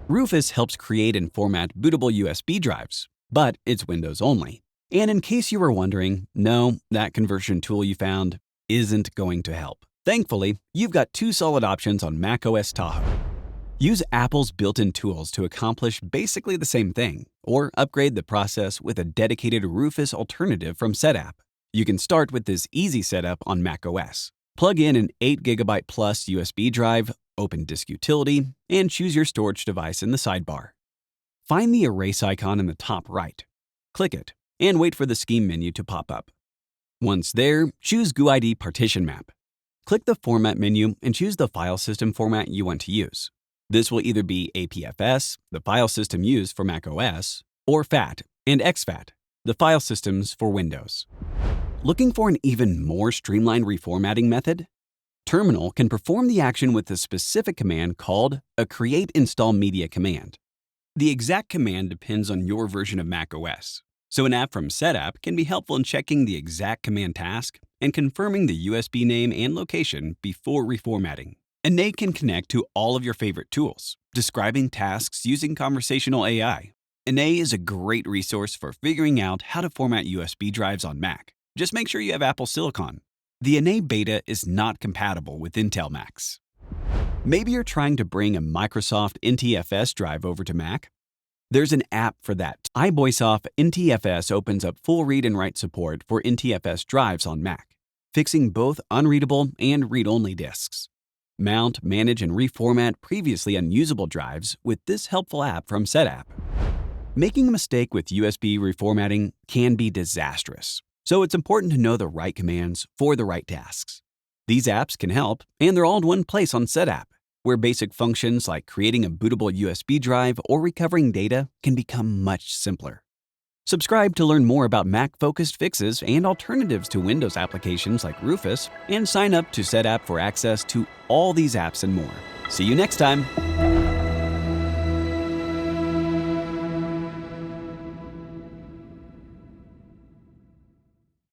Rufus helps create and format bootable USB drives, but it's Windows only. And in case you were wondering, no, that conversion tool you found isn't going to help. Thankfully, you've got two solid options on macOS Tahoe. Use Apple's built-in tools to accomplish basically the same thing, or upgrade the process with a dedicated Rufus alternative from Setapp. You can start with this easy setup on macOS. Plug in an 8GB plus USB drive, open Disk Utility, and choose your storage device in the sidebar. Find the erase icon in the top right. Click it, and wait for the scheme menu to pop up. Once there, choose GUID Partition Map. Click the Format menu and choose the file system format you want to use. This will either be APFS, the file system used for macOS, or FAT and exFAT, the file systems for Windows. Looking for an even more streamlined reformatting method? Terminal can perform the action with a specific command called a create install media command. The exact command depends on your version of macOS, so an app from Setapp can be helpful in checking the exact command task and confirming the USB name and location before reformatting. Eney can connect to all of your favorite tools, describing tasks using conversational AI. Eney is a great resource for figuring out how to format USB drives on Mac. Just make sure you have Apple Silicon. The Eney beta is not compatible with Intel Macs. Maybe you're trying to bring a Microsoft NTFS drive over to Mac? There's an app for that. iBoysoft NTFS opens up full read and write support for NTFS drives on Mac, fixing both unreadable and read-only disks. Mount, manage, and reformat previously unusable drives with this helpful app from Setapp. Making a mistake with USB reformatting can be disastrous, so it's important to know the right commands for the right tasks. These apps can help, and they're all in one place on Setapp, where basic functions like creating a bootable USB drive or recovering data can become much simpler. Subscribe to learn more about Mac-focused fixes and alternatives to Windows applications like Rufus, and sign up to Setapp for access to all these apps and more. See you next time!